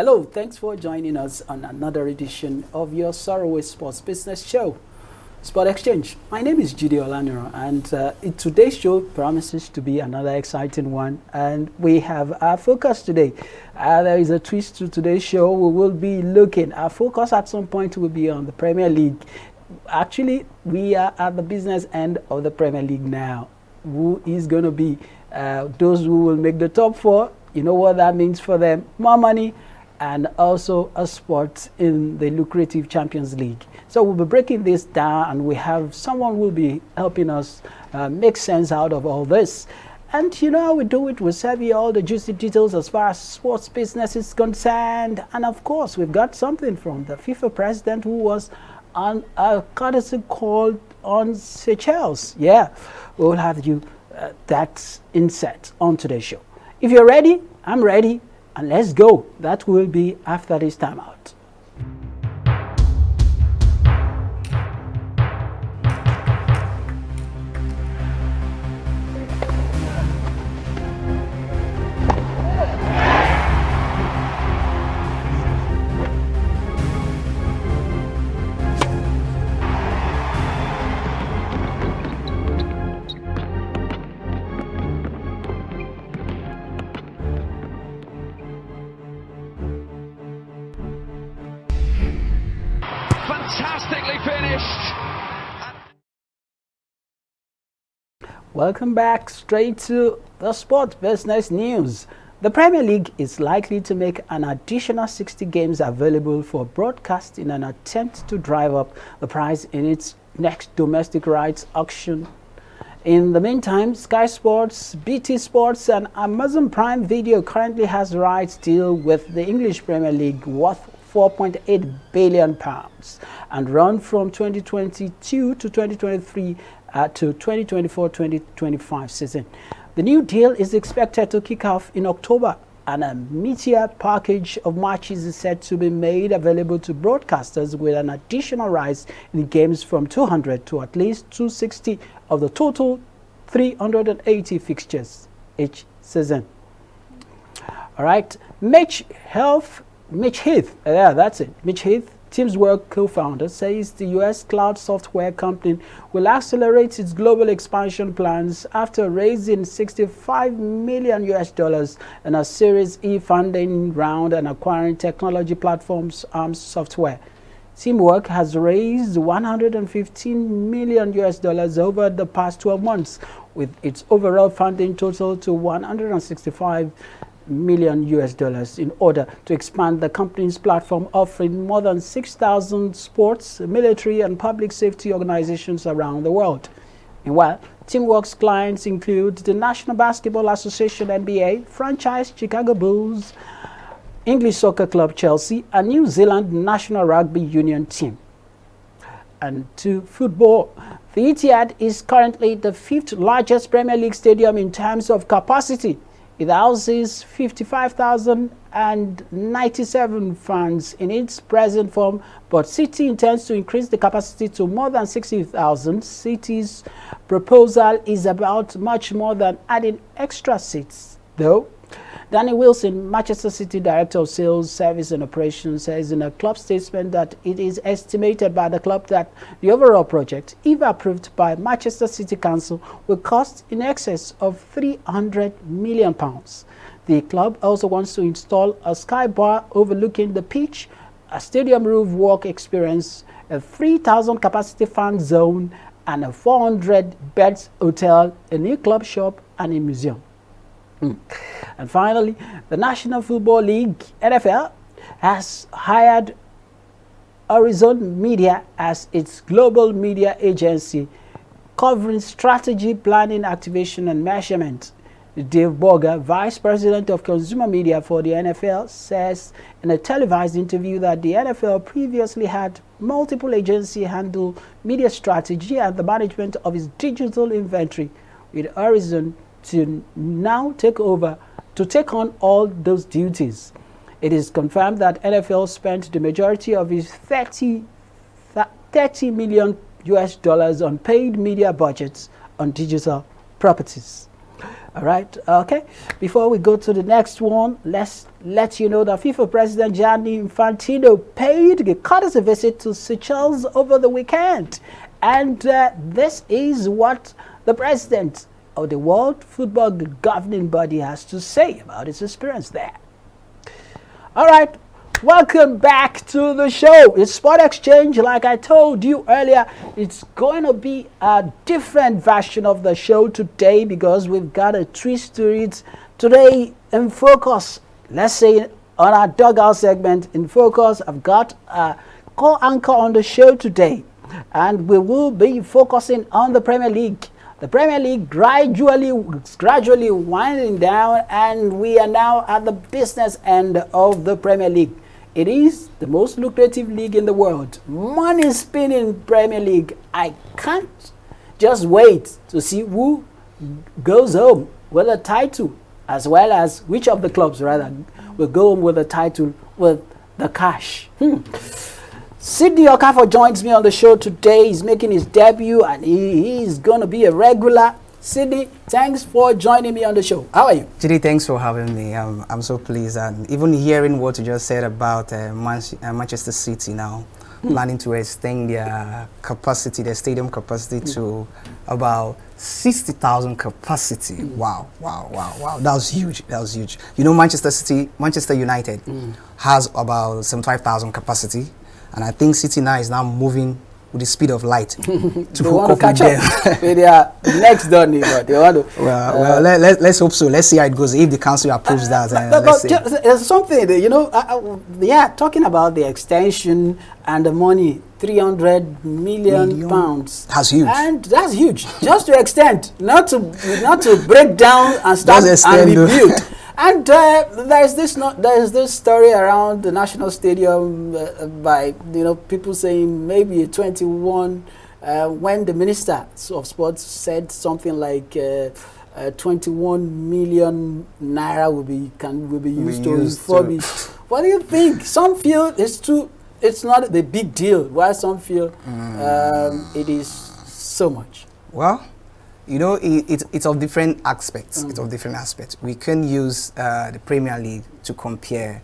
Hello, thanks for joining us on another edition of your Saraway Sports Business Show, Sport Exchange. My name is Judy Olaniro, and today's show promises to be another exciting one. And we have our focus today. There is a twist to today's show. We will be looking. Our focus at some point will be on the Premier League. Actually, we are at the business end of the Premier League now. Who is going to be those who will make the top four? You know what that means for them? More money, and also a spot in the lucrative Champions League. So we'll be breaking this down, and we have someone who will be helping us make sense out of all this. And you know how we do it. We serve you all the juicy details as far as sports business is concerned. And of course, we've got something from the FIFA president who was on a courtesy call on Seychelles. Yeah, we'll have you that inset on today's show. If you're ready, I'm ready. And let's go. That will be after this time out. Fantastically finished. Welcome back straight to the sport business news. The Premier League is likely to make an additional 60 games available for broadcast in an attempt to drive up the price in its next domestic rights auction. In the meantime, Sky Sports, BT Sports and Amazon Prime Video currently has rights deal with the English Premier League worth £4.8 billion and run from 2022 to 2023 to 2024-2025 season. The new deal is expected to kick off in October, and a meteor package of matches is set to be made available to broadcasters with an additional rise in games from 200 to at least 260 of the total 380 fixtures each season. All right, Mitch Heath, Teamswork co-founder, says the US cloud software company will accelerate its global expansion plans after raising $65 million in a Series E funding round and acquiring technology platforms Arm Software. Teamwork has raised $115 million over the past 12 months, with its overall funding total to $165 million in order to expand the company's platform, offering more than 6,000 sports, military and public safety organizations around the world. Meanwhile, Teamwork's clients include the National Basketball Association NBA, franchise Chicago Bulls, English soccer club Chelsea, and New Zealand National Rugby Union team. And to football, the Etihad is currently the 5th largest Premier League stadium in terms of capacity. It houses 55,097 fans in its present form, but City intends to increase the capacity to more than 60,000. City's proposal is about much more than adding extra seats, though. Danny Wilson, Manchester City Director of Sales, Service and Operations, says in a club statement that it is estimated by the club that the overall project, if approved by Manchester City Council, will cost in excess of £300 million. The club also wants to install a sky bar overlooking the pitch, a stadium roof walk experience, a 3,000 capacity fan zone, and a 400 beds hotel, a new club shop, and a museum. And finally, the National Football League, NFL, has hired Horizon Media as its global media agency, covering strategy, planning, activation, and measurement. Dave Borger, Vice President of Consumer Media for the NFL, says in a televised interview that the NFL previously had multiple agencies handle media strategy and the management of its digital inventory, with Horizon to now take on all those duties. It is confirmed that NFL spent the majority of its $30 million on paid media budgets on digital properties. All right. Okay. Before we go to the next one, let's let you know that FIFA President Gianni Infantino paid a courtesy visit to Seychelles over the weekend. And this is what the president of the World Football Governing Body has to say about his experience there. All right. Welcome back to the show. It's Sport Exchange. Like I told you earlier, it's going to be a different version of the show today because we've got a twist to it. Today, in focus, let's say on our dugout segment, in focus, I've got a co-anchor on the show today, and we will be focusing on the Premier League. The Premier League gradually winding down, and we are now at the business end of the Premier League. It is the most lucrative league in the world. Money spinning Premier League. I can't just wait to see who goes home with a title, as well as which of the clubs rather will go home with a title with the cash. Sydney Okafor joins me on the show today. He's making his debut and he's going to be a regular. Sydney, thanks for joining me on the show. How are you? Judy, thanks for having me. I'm so pleased. And even hearing what you just said about Manchester City now planning to extend their capacity, their stadium capacity to about 60,000 capacity. Wow. That was huge. You know, Manchester United has about 75,000 capacity. And I think City now is moving with the speed of light to hook up with them. They are next door neighbor. They want to. Well, let's hope so. Let's see how it goes. If the council approves that, there's something that, you know. Talking about the extension and the money, 300 million pounds. That's huge. And that's huge. Just to extend, not to break down and start and rebuild. And there's this story around the National Stadium by people saying maybe 21 when the Minister of Sports said something like 21 million naira will be used to refurbish. What do you think? Some feel it's not the big deal, while some feel it is so much. Well, you know, it's of different aspects. It's of different aspects. We can use the Premier League to compare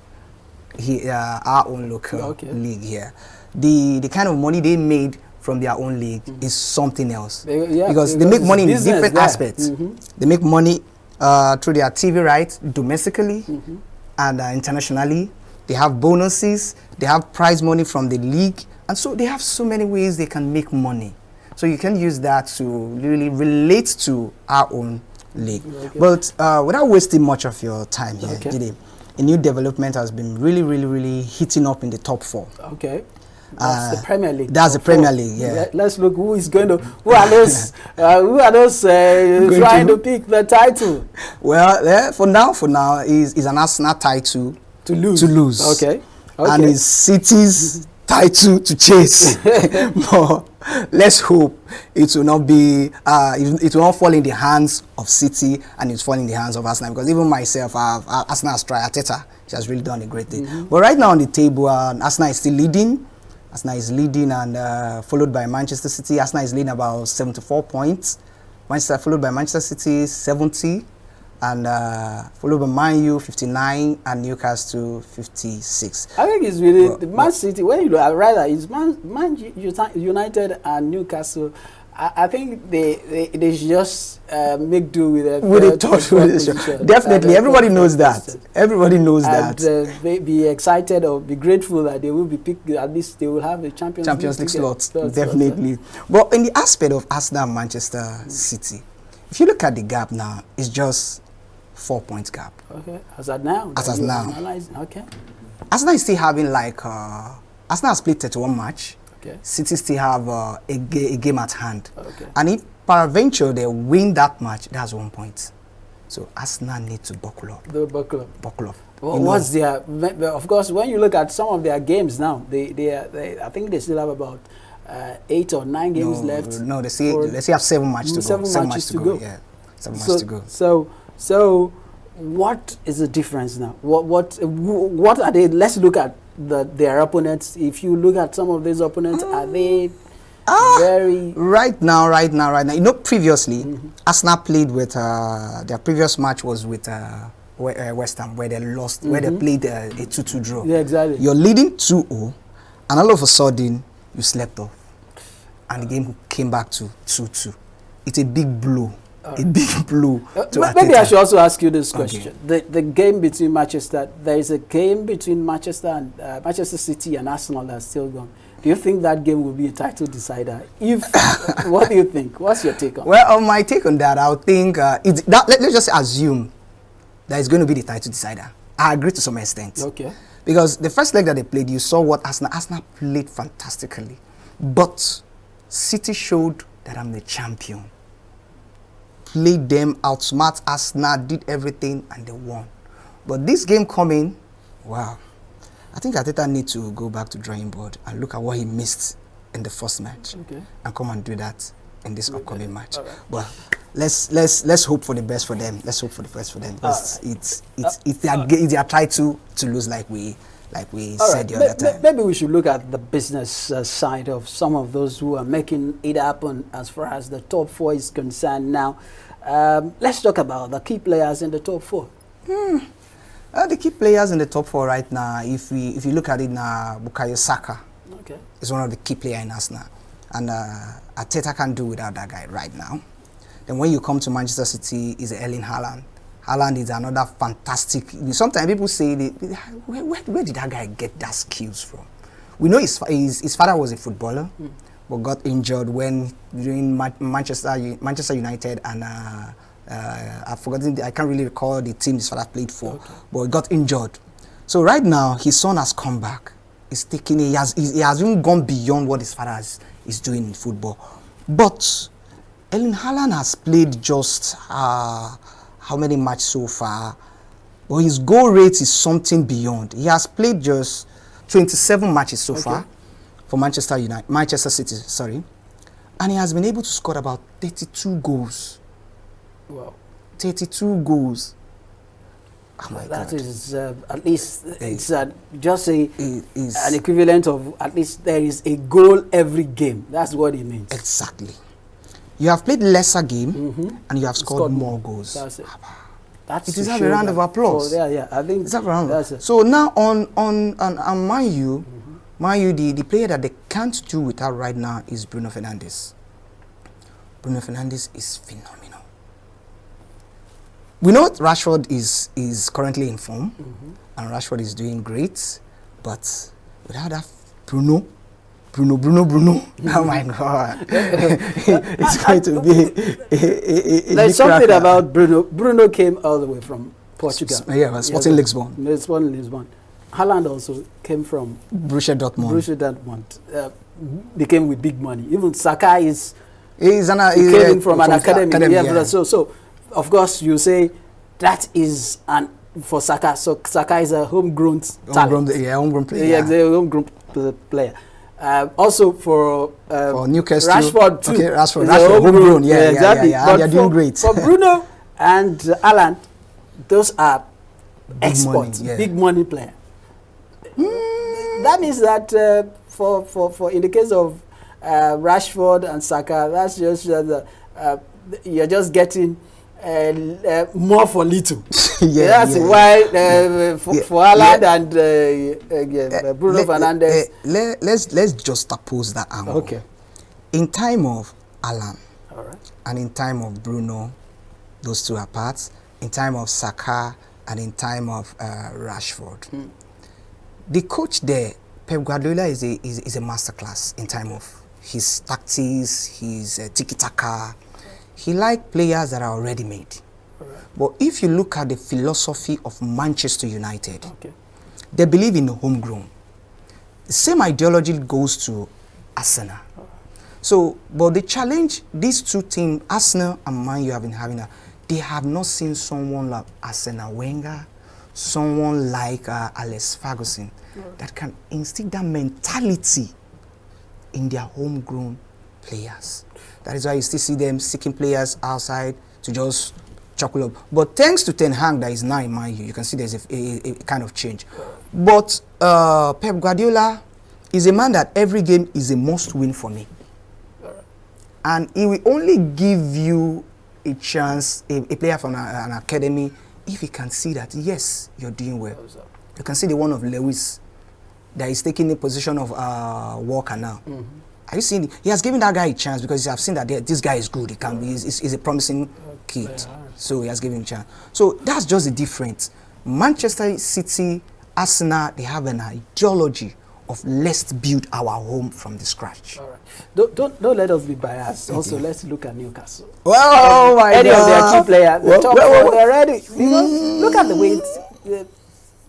our own local league here. The kind of money they made from their own league is something else. Because they make money in different aspects. They make money through their TV rights domestically and internationally. They have bonuses. They have prize money from the league. And so they have so many ways they can make money. So you can use that to really relate to our own league. But without wasting much of your time here, Didi, a new development has been really hitting up in the top 4. Okay. That's the Premier League. That's the Premier League, yeah. Let's look who is going to, who are those trying to pick the title? Well, for now, is an Arsenal title to lose. Okay. And it's City's title to chase. But let's hope it will not be it will not fall in the hands of City and it's falling in the hands of Arsenal, because even myself, Arsenal has tried Arteta. He has really done a great thing. But right now on the table, Arsenal is still leading. Arsenal is leading, and followed by Manchester City. Arsenal is leading about 74 points. Followed by Manchester City 70. And followed by Man U 59 and Newcastle 56. I think it's really Man City. When you look at rather, it's Man United and Newcastle. I think they just make do with the third position. Definitely, everybody knows that. Everybody knows that. They be excited or be grateful that they will be picked. At least they will have a Champions League slots. Definitely. But in the aspect of Arsenal and Manchester City, if you look at the gap now, it's just 4 points gap. Okay, as at now. Okay. Arsenal is still having Arsenal has played 31 match. Okay. City still have a game at hand. Okay. And if peradventure they win that match, that's 1 point. So Arsenal need to buckle up. Buckle up. Well, what's their? Of course, when you look at some of their games now, I think they still have about 8 or 9 games left. No, they still have 7 matches to go. 7 matches to go. Yeah, 7 matches to go. So, what is the difference now? What are they? Let's look at their opponents. If you look at some of these opponents, are they Right now. You know, previously, Arsenal played with, their previous match was with West Ham, where they lost, where they played a 2-2 draw. Yeah, exactly. You're leading 2-0, and all of a sudden, you slept off. And the game came back to 2-2. It's a big blow. A big blow. Maybe I should also ask you this question. The game between Manchester, there is a game between Manchester and Manchester City and Arsenal that's still going. Do you think that game will be a title decider? If what do you think? What's your take on? Well, my take on that, I would think let's just assume that it's going to be the title decider. I agree to some extent. Okay. Because the first leg that they played, you saw what Arsenal played fantastically, but City showed that I'm the champion. Played them, outsmart Arsenal, did everything, and they won. But this game coming, wow. I think Arteta needs to go back to drawing board and look at what he missed in the first match, and come and do that in this upcoming match. Right. Well, let's hope for the best for them. Let's hope for the best for them. Because it's their try to lose like we said the other time. Maybe we should look at the business side of some of those who are making it happen as far as the top 4 is concerned now. Let's talk about the key players in the top 4. The key players in the top 4 right now, if you look at it now, Bukayo Saka is one of the key players in Arsenal. And Arteta can't do without that guy right now. Then when you come to Manchester City, is Erling Haaland. Haaland is another fantastic. Sometimes people say, where did that guy get that skills from? We know his father was a footballer, but got injured when during Manchester United, and I've forgotten. I can't really recall the team his father played for, but he got injured. So right now, his son has come back. He has even gone beyond what his father is doing in football. But Erling Haaland has played just how many matches so far? But his goal rate is something beyond. He has played just 27 matches so far for Manchester City, sorry. And he has been able to score about 32 goals. Wow. 32 goals. Oh my that God. is at least it's just an equivalent of at least there is a goal every game. That's what it means. Exactly. You have played lesser game and you have scored more goals. That's it. It deserves a round of applause. I think it's a round. So now on Man U, the player that they can't do without right now is Bruno Fernandes. Bruno Fernandes is phenomenal. We know Rashford is currently in form, and Rashford is doing great, but without that Bruno. Oh my God. It's going to be there's something about Bruno. Bruno came all the way from Portugal. Sporting Lisbon. Sporting Lisbon. Haaland also came from Borussia Dortmund. Became with big money. Even Saka came from an academy. So of course you say that is for Saka. So Saka is a homegrown talent. Homegrown player. Yeah, a homegrown player. Also for Newcastle, Rashford too. Okay, Rashford homegrown. Exactly. But they're doing great. For Bruno and Haaland, those are exports, big money player. That means that for in the case of Rashford and Saka, that's just you're just getting more for little. That's why for Haaland and Bruno Fernandes. Let's just oppose that angle. Okay. In time of Haaland and in time of Bruno, those two are parts. In time of Saka and in time of Rashford, the coach there, Pep Guardiola, is a masterclass in time of his tactics, his tiki-taka. He likes players that are already made. But if you look at the philosophy of Manchester United, they believe in homegrown. The same ideology goes to Arsenal. So, but the challenge, these two teams, Arsenal and Man U, have been having, they have not seen someone like Arsene Wenger, someone like Alex Ferguson, that can instill that mentality in their homegrown players. That is why you still see them seeking players outside to just chuckle up. But thanks to Ten Hag that is now in Man U, you can see there's a kind of change. But Pep Guardiola is a man that every game is a must win for me. And he will only give you a chance, a player from an academy, if he can see that, yes, you're doing well. You can see the one of Lewis that is taking the position of Walker now. Are you seeing? He has given that guy a chance because he has seen that this guy is good. He can be, he's a promising kid. So he has given him a chance. So that's just the difference. Manchester City, Arsenal, they have an ideology of let's build our home from the scratch. All right. Don't let us be biased. Also, let's look at Newcastle. Oh my God! Any of their key players, the top four, they're ready. Because look at the way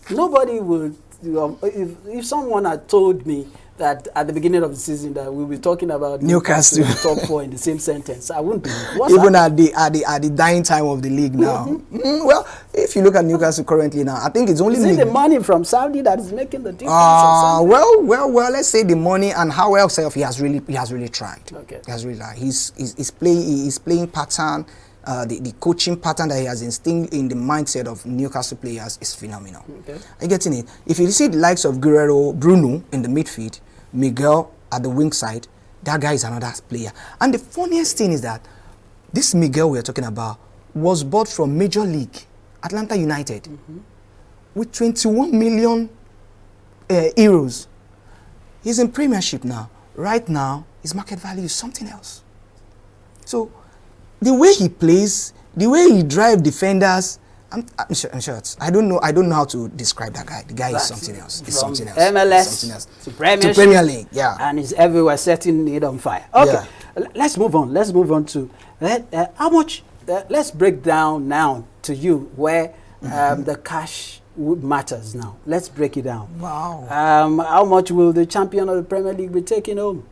nobody would. If someone had told me that at the beginning of the season that we'll be talking about Newcastle top four in the same sentence, I wouldn't believe. Even at the dying time of the league now. Well, if you look at Newcastle currently now, I think it's only the money from Saudi that is making the difference. Well. Let's say the money and how well he has really tried. Okay. He has really tried. He's playing pattern. The coaching pattern that he has instilled in the mindset of Newcastle players is phenomenal. Okay. Are you getting it? If you see the likes of Guerrero, Bruno in the midfield, Miguel at the wing side, that guy is another player. And the funniest thing is that this Miguel we are talking about was bought from Major League, Atlanta United, with 21 million euros. He's in Premiership now. Right now, his market value is something else. So, the way he plays, the way he drives defenders, I'm short. I don't know how to describe that guy. The guy is something else. It's something else. MLS to Premier League, yeah. And he's everywhere, setting it on fire. Okay, yeah. Let's move on. Let's move on to how much. Let's break down now to you where the cash matters now. Let's break it down. Wow. How much will the champion of the Premier League be taking home?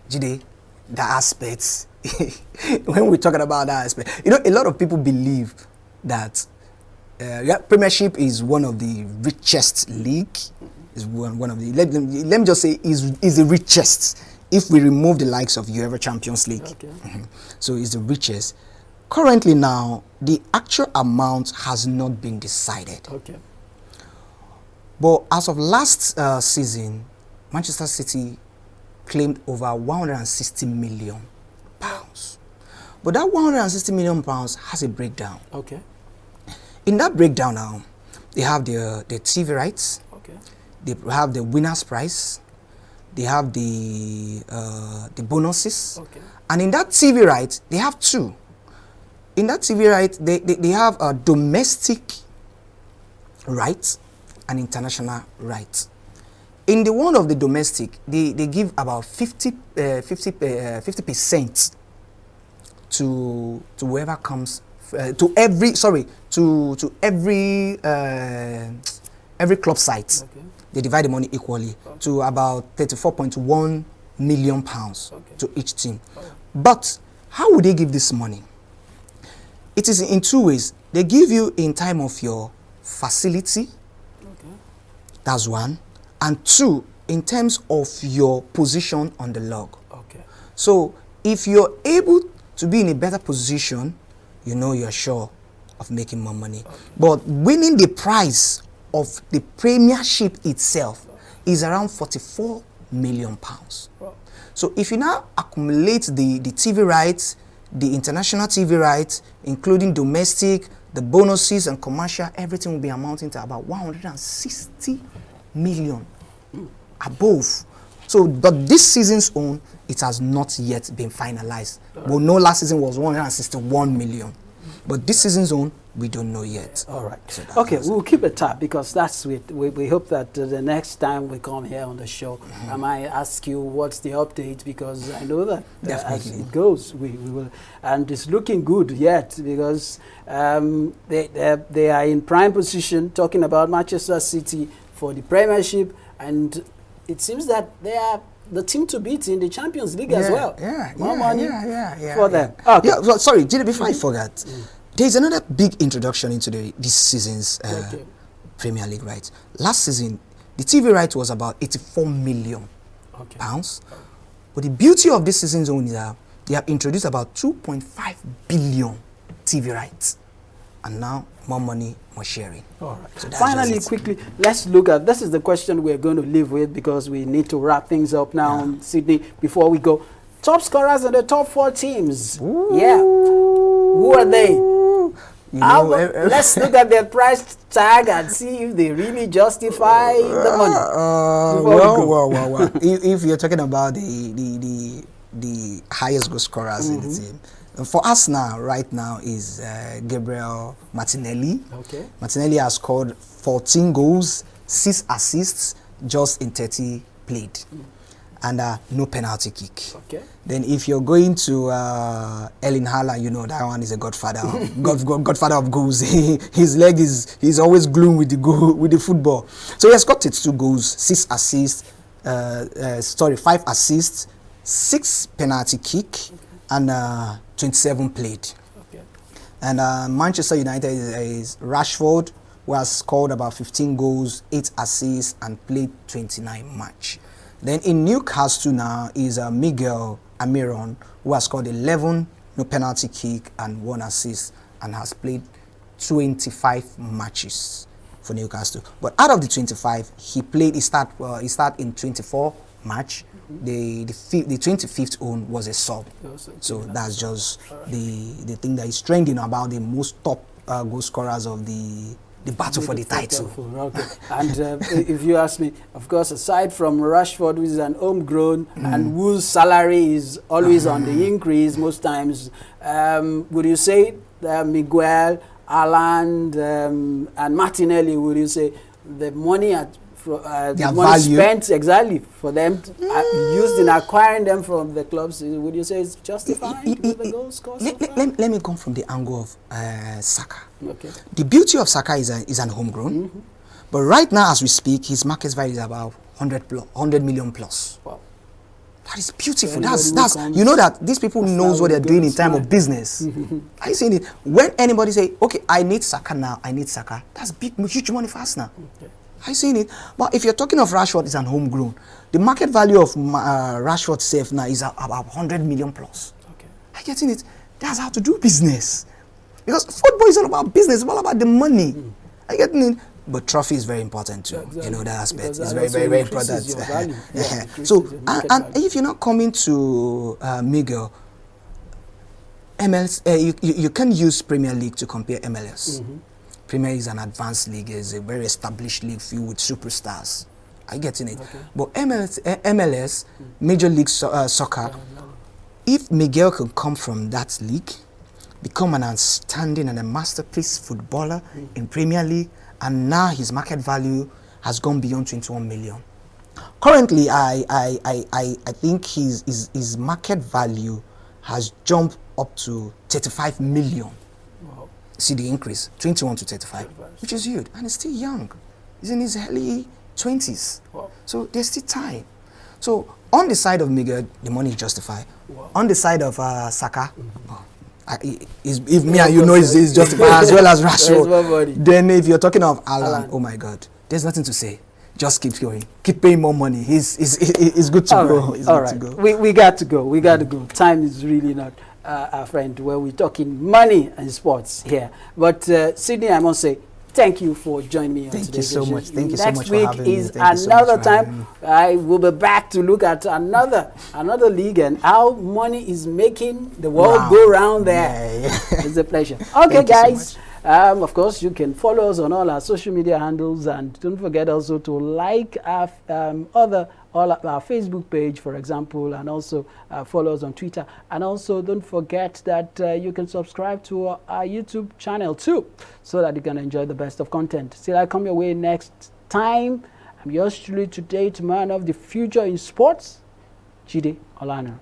Jide, the aspects. When we're talking about that aspect, a lot of people believe that Premiership is one of the richest league. Is one of the let me just say is the richest if we remove the likes of UEFA Champions League. Okay. So it's the richest. Currently now, the actual amount has not been decided. Okay. But as of last season, Manchester City claimed over 160 million pounds. But that 160 million pounds has a breakdown. Okay. In that breakdown now, they have the TV rights. Okay. They have the winner's prize. They have the bonuses. Okay. And in that TV right, they have two. In that TV right, they have a domestic right and international right. In the one of the domestic, they give about 50% to whoever comes to every club site. Okay. They divide the money equally to about 34.1 million pounds to each team. But how would they give this money? It is in two ways. They give you in time of your facility. Okay. That's one. And two, in terms of your position on the log. Okay. So if you're able to be in a better position, you're sure of making more money. Okay. But winning the prize of the Premiership itself is around 44 million pounds. Wow. So if you now accumulate the TV rights, the international TV rights, including domestic, the bonuses and commercial, everything will be amounting to about 160 million above. So, but this season's own, it has not yet been finalized. Well, no, last season was 161 million. But this season's own, we don't know yet. All right. So okay, we'll keep a tab because that's sweet. We hope that the next time we come here on the show, I might ask you what's the update, because I know that as it goes, we will. And it's looking good yet because they are in prime position, talking about Manchester City for the Premiership, and it seems that they are the team to beat in the Champions League as well. More money for them. Okay. Yeah, well, sorry, Jide, before I forget, there's another big introduction into this season's Premier League rights. Last season, the TV right was about 84 million pounds. But the beauty of this season's own is that they have introduced about 2.5 billion TV rights. And now, more money, more sharing. All right. So finally, quickly, let's look at, this is the question we're going to leave with because we need to wrap things up now, Sydney, before we go. top scorers in the top 4 teams. Ooh. Yeah. Who are they? Let's look at their price tag and see if they really justify the money. Well. if you're talking about the highest goal scorers in the team, for us now, right now, is Gabriel Martinelli. Okay. Martinelli has scored 14 goals, 6 assists, just in 30 played. And no penalty kick. Okay. Then if you're going to Erling Haaland, you know that one is a godfather, godfather of goals. His leg he's always glued with the goal, with the football. So he has got 2 goals, 6 assists, 5 assists, 6 penalty kick, and 27 played. Okay. And Manchester United is Rashford, who has scored about 15 goals, 8 assists, and played 29 match. Then in Newcastle now is Miguel Almiron, who has scored 11, no penalty kick, and 1 assist, and has played 25 matches for Newcastle. But out of the 25, he started in 24 match. The 25th one was a sub. So that's just the thing that is trending about the most top goal scorers of the battle for the title. Okay. And if you ask me, of course, aside from Rashford, who is an homegrown and whose salary is always on the increase most times, would you say Miguel, Haaland, and Martinelli, would you say the money the money spent exactly for them used in acquiring them from the clubs, would you say it's justified with the goals scored so far? Let me come from the angle of Saka. Okay. The beauty of Saka is an homegrown, but right now as we speak, his market value is about 100 million plus. Wow. That is beautiful. That's you know that these people knows what they're doing in time of business. Are you seeing it? When anybody say, okay, I need Saka now, that's big, huge money for us now. Okay. Are you seeing it? But if you're talking of Rashford, it's an homegrown. The market value of Rashford safe now is about 100 million plus. Okay. Are you getting it? That's how to do business. Because football is all about business, it's all about the money. Are you getting it? But trophy is very important too. Exactly. You know, that aspect is very important. So, and if you're not coming to Miguel, MLS, you can use Premier League to compare MLS. Premier League is an advanced league, is a very established league filled with superstars. Are you getting it? Okay. But MLS, Major League Soccer, if Miguel can come from that league, become an outstanding and a masterpiece footballer in Premier League, and now his market value has gone beyond 21 million. Currently, I think his market value has jumped up to 35 million. Wow. See the increase, 21 to 35, which is huge, and he's still young. He's in his early 20s. Wow. So there's still time. So on the side of Miguel, the money is justified. Wow. On the side of Saka, if me and you know it's justified as well as Rashford. Then if you're talking of Haaland, oh my God, there's nothing to say. Just keep going. Keep paying more money. He's good to go. All right. We got to go. We got to go. Time is really not our friend where we're talking money and sports here. But Sydney, I must say, thank you for joining me on today's Thank you so much. Thank you so much for having me. Next week is another time. I will be back to look at another league and how money is making the world go round there. Yeah. It's a pleasure. Okay, guys. Of course, you can follow us on all our social media handles, and don't forget also to like our our Facebook page, for example, and also follow us on Twitter. And also, don't forget that you can subscribe to our YouTube channel too, so that you can enjoy the best of content. Till I come your way next time, I'm yours truly today, to man of the future in sports, Jide Olano.